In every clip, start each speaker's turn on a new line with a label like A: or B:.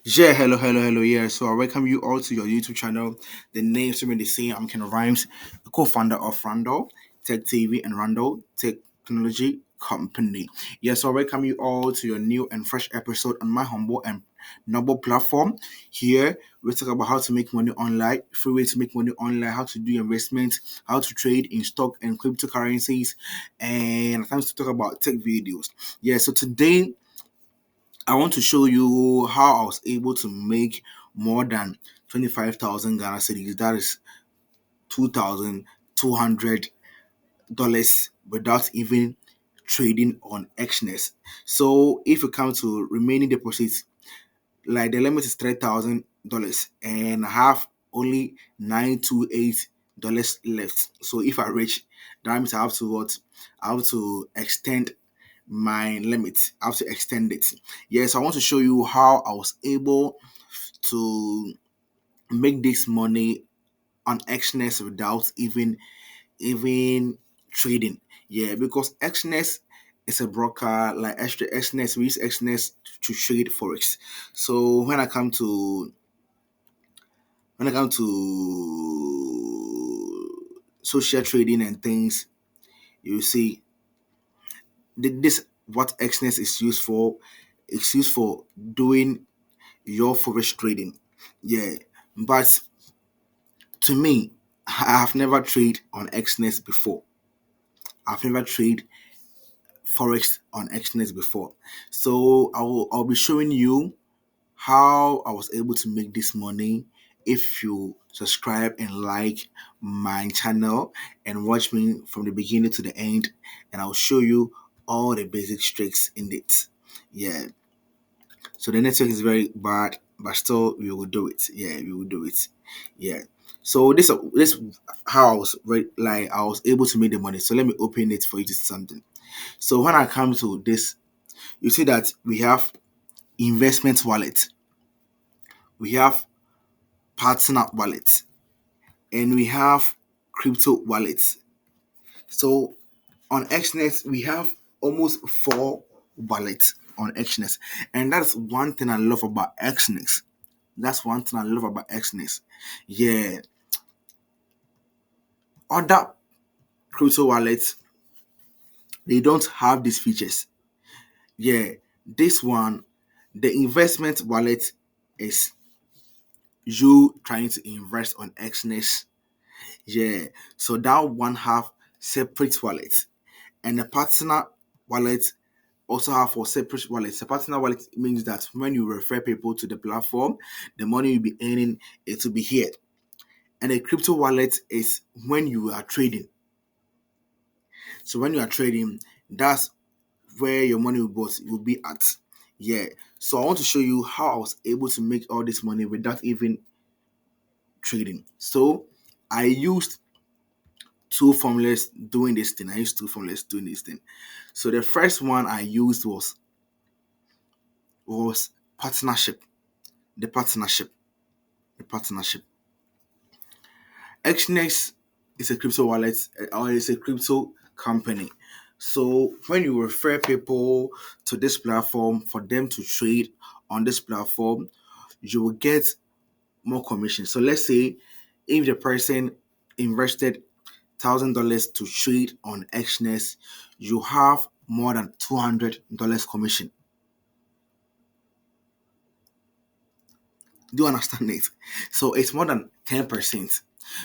A: Yeah, hello. Yeah, so I welcome you all to your YouTube channel. The names remain the same. I'm Ken Rhymes, the co-founder of Randall Tech TV and Randall Technology Company. Yeah, so I welcome you all to your new and fresh episode on my humble and noble platform. Here we talk about how to make money online, free way to make money online, how to do investment, how to trade in stock and cryptocurrencies, and times to talk about tech videos. Yeah, so today I want to show you how I was able to make more than 25,000 Ghana cedis. That is $2,200 without even trading on Exness. So if you come to remaining deposits, like the limit is $3,000 and I have only $928 left. So if I reach, that means I have to what? I have to extend my limit. I have to extend it. Yes, I want to show you how I was able to make this money on Exness without even trading. Yeah, because Exness is a broker like extra Exness. We use Exness to trade forex. So when I come to social trading and things, you see this what Exness is used for. It's used for doing your forex trading. Yeah, but to me, I have never traded on Exness before. I've never traded forex on Exness before. So I'll be showing you how I was able to make this money if you subscribe and like my channel and watch me from the beginning to the end, and I'll show you all the basic tricks in it. Yeah. So the network is very bad, but still we will do it. Yeah, we will do it. Yeah. So this how I was like I was able to make the money. So let me open it for you to see something. So when I come to this, you see that we have investment wallet, we have partner wallet, and we have crypto wallets. So on Exness, we have almost four wallets on Exness, and that's one thing I love about Exness. That's one thing I love about Exness. Yeah, other crypto wallets they don't have these features. Yeah, this one, the investment wallet is you trying to invest on Exness. Yeah, so that one have separate wallets, and the partner wallet also have for separate wallets. The partner wallet means that when you refer people to the platform, the money you'll be earning it will be here. And a crypto wallet is when you are trading. So when you are trading, that's where your money will be at. Yeah. So I want to show you how I was able to make all this money without even trading. So I used two formulas doing this thing. I used two formulas doing this thing. So the first one I used was partnership. The partnership. The partnership. Exness is a crypto wallet or it's a crypto company. So when you refer people to this platform for them to trade on this platform, you will get more commission. So let's say if the person invested $1,000 to trade on Exness, you have more than $200 commission. Do you understand it? So it's more than 10%.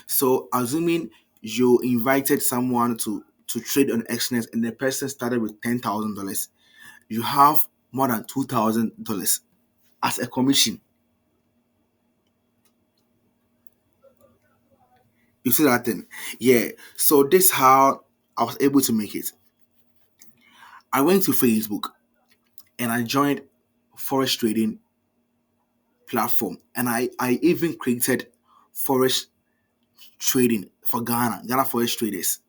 A: So assuming you invited someone to trade on Exness and the person started with $10,000, you have more than $2,000 as a commission. You see that thing? Yeah. So this how I was able to make it. I went to Facebook and I joined forex trading platform, and I even created forex trading for Ghana forex traders.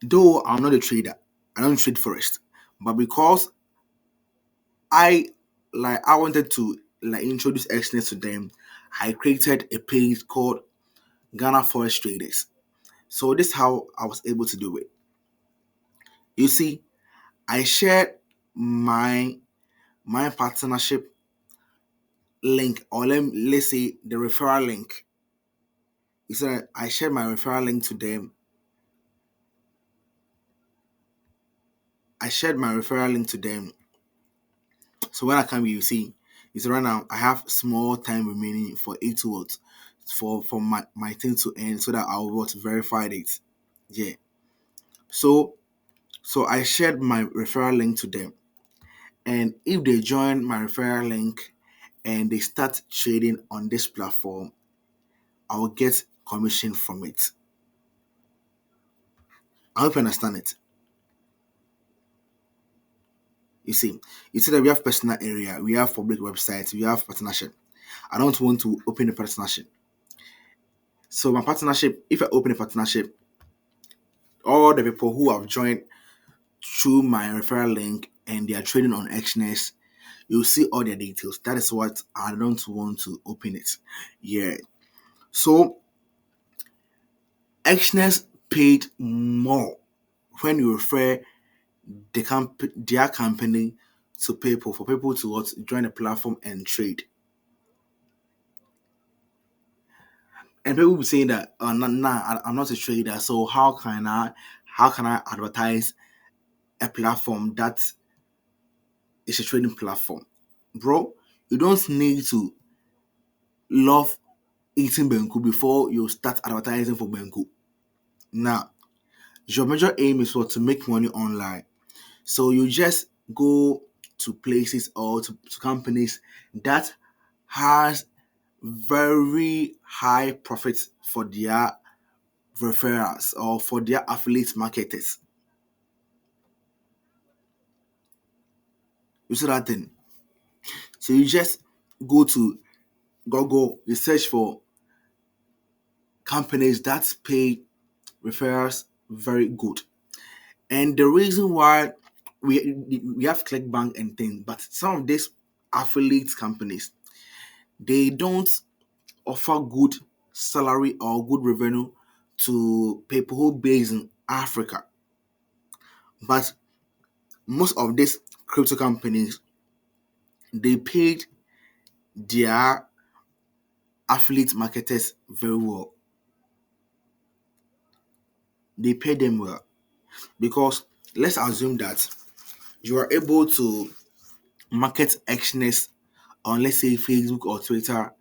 A: Though I'm not a trader, I don't trade forex, but because I I wanted to introduce Exness to them, I created a page called Ghana Forex Traders. So this is how I was able to do it. You see, I shared my partnership link, or let's say the referral link. You said I shared my referral link to them. I shared my referral link to them. So when I come, you see, it's right now I have small time remaining for 8 words for my thing to end so that I'll what verify it. Yeah. So I shared my referral link to them. And if they join my referral link and they start trading on this platform, I will get commission from it. I hope you understand it. You see, that we have personal area, we have public websites, we have partnership. I don't want to open a partnership. So my partnership, if I open a partnership, all the people who have joined through my referral link and they are trading on Exness, you'll see all their details. That is what I don't want to open it. Yeah. So Exness paid more when you refer their company to people for people to what join the platform and trade. And people will be saying that, nah, I'm not a trader, so how can I advertise a platform that is a trading platform? Bro, you don't need to love eating Benku before you start advertising for Benku. Now, your major aim is what to make money online. So you just go to places or to companies that has very high profits for their referrals or for their affiliate marketers. You see that thing? So you just go to Google, you search for companies that pay referrals very good. And the reason why we have ClickBank and things, but some of these affiliate companies, they don't offer good salary or good revenue to people who based in Africa. But most of these crypto companies, they paid their affiliate marketers very well. They pay them well because let's assume that you are able to market Exness on, let's say, Facebook or Twitter,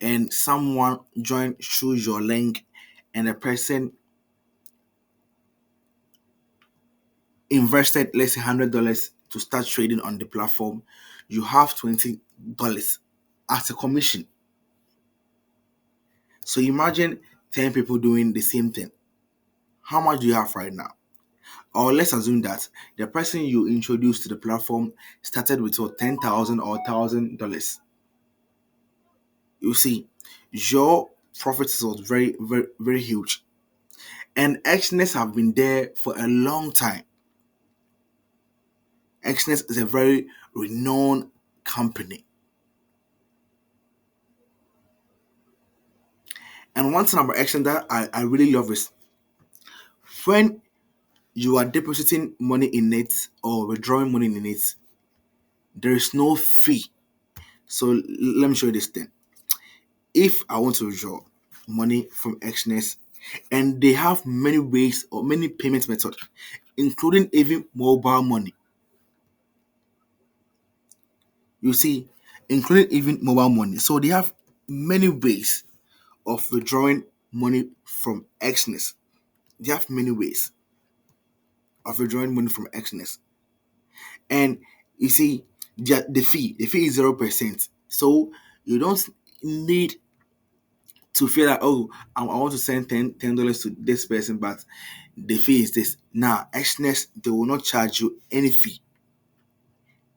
A: and someone joined through your link, and the person invested, let's say, $100 to start trading on the platform. You have $20 as a commission. So imagine 10 people doing the same thing. How much do you have right now? Or let's assume that the person you introduced to the platform started with what, 10,000 or $1,000. You see, your profits was very, very, very huge. And Exness have been there for a long time. Exness is a very renowned company. And one thing about Exness that I really love is when you are depositing money in it or withdrawing money in it, there is no fee. So let me show you this thing. If I want to withdraw money from Exness, and they have many ways or many payment methods, including even mobile money. You see, including even mobile money. So they have many ways of withdrawing money from Exness. They have many ways of withdrawing money from Exness. And you see, the fee is 0%. So you don't need to feel like, oh, I want to send $10 to this person, but the fee is this. Now, Exness, they will not charge you any fee.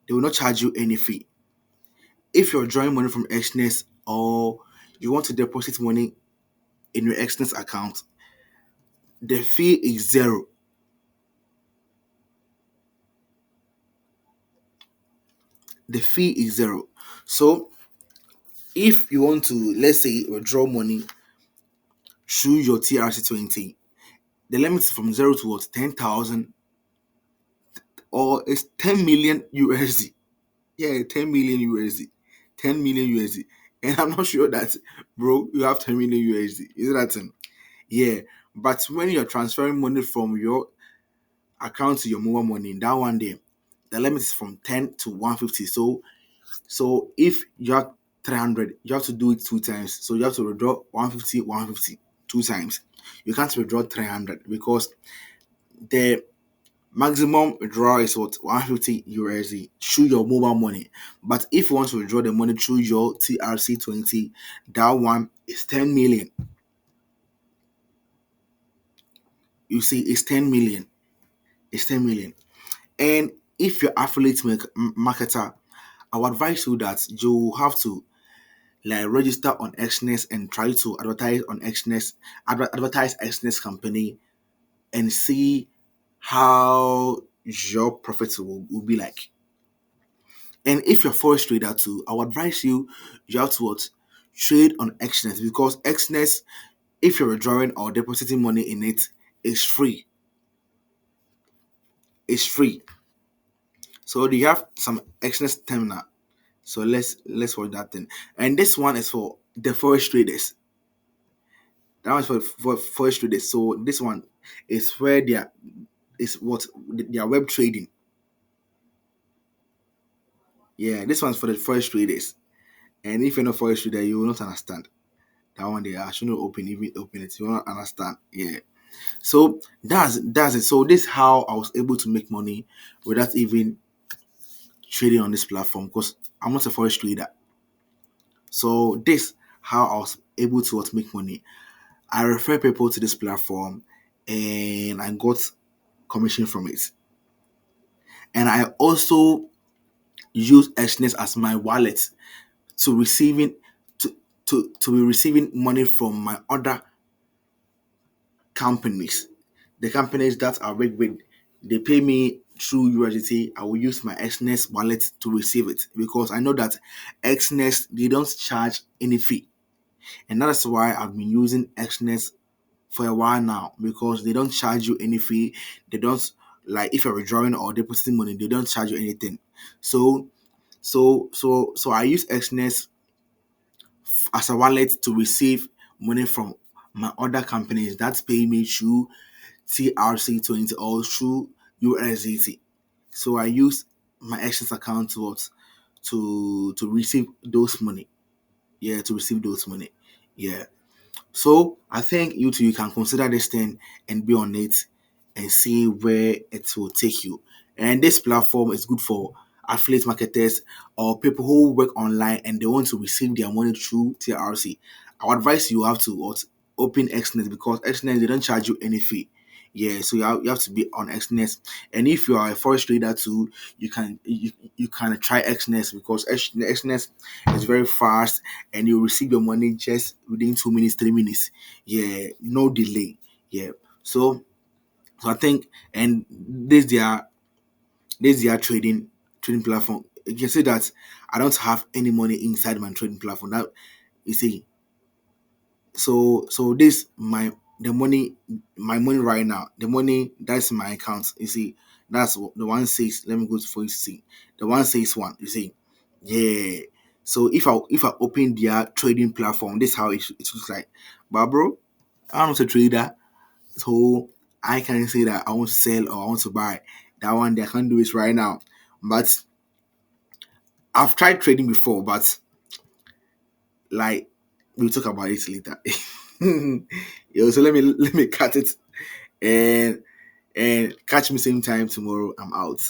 A: They will not charge you any fee. If you're drawing money from Exness or you want to deposit money in your Exness account, the fee is zero. The fee is zero. So if you want to, let's say, withdraw money through your TRC20, the limit is from zero to what, 10,000, or it's 10 million USD. Yeah, 10 million USD. 10 million USD. And I'm not sure that, bro, you have 10 million USD. Is that thing? Yeah. But when you're transferring money from your account to your mobile money, that one day, the limit is from 10 to 150. So if you have 300, you have to do it two times. So you have to withdraw 150, 150 two times. You can't withdraw 300 because the maximum withdrawal is what 150 USD through your mobile money. But if you want to withdraw the money through your TRC20, that one is 10 million. You see, it's 10 million. It's 10 million. And if you're affiliate marketer, I would advise you that you have to like register on Exness and try to advertise on Exness, advertise Exness company and see how your profits will be like. And if you're forex trader too, I would advise you have to what, trade on Exness because Exness, if you're withdrawing or depositing money in it, is free. It's free. So you have some Exness Terminal. So let's watch that thing. And this one is for the forex traders. That one's for forex traders. So this one is where they are web trading. Yeah, this one's for the forex traders. And if you're not forex trader, you will not understand. That one they are shouldn't even open it. You will not understand. Yeah. So that's it. So this is how I was able to make money without even trading on this platform because I'm not a forex trader. So this how I was able to make money. I refer people to this platform and I got commission from it. And I also use Exness as my wallet to receiving to to be receiving money from my other companies. The companies that are with they pay me through USDT. I will use my Exness wallet to receive it because I know that Exness they don't charge any fee. And that is why I've been using Exness for a while now because they don't charge you any fee. They don't like if you're withdrawing or depositing money, they don't charge you anything. So I use Exness as a wallet to receive money from my other companies that pay me through TRC20 or through USDT. So I use my Exness account to receive those money. Yeah, to receive those money. Yeah. So I think you too you can consider this thing and be on it and see where it will take you. And this platform is good for affiliate marketers or people who work online and they want to receive their money through TRC. I would advise you have to open Exness because Exness they don't charge you any fee. Yeah, so you have to be on Exness. And if you are a forex trader too, you can try Exness because Exness is very fast and you receive your money just within 2 minutes, 3 minutes. Yeah, no delay. Yeah. So I think and this their trading platform. You can see that I don't have any money inside my trading platform. That you see so this the money my money right now the money that's in my account you see that's the one says let me go for you to see the one says one you see yeah so if I open their trading platform this is how it looks like but bro I'm not a trader so I can say that I want to sell or I want to buy that one they can't do it right now but I've tried trading before but like we'll talk about it later. Yo, so let me cut it and catch me same time tomorrow. I'm out.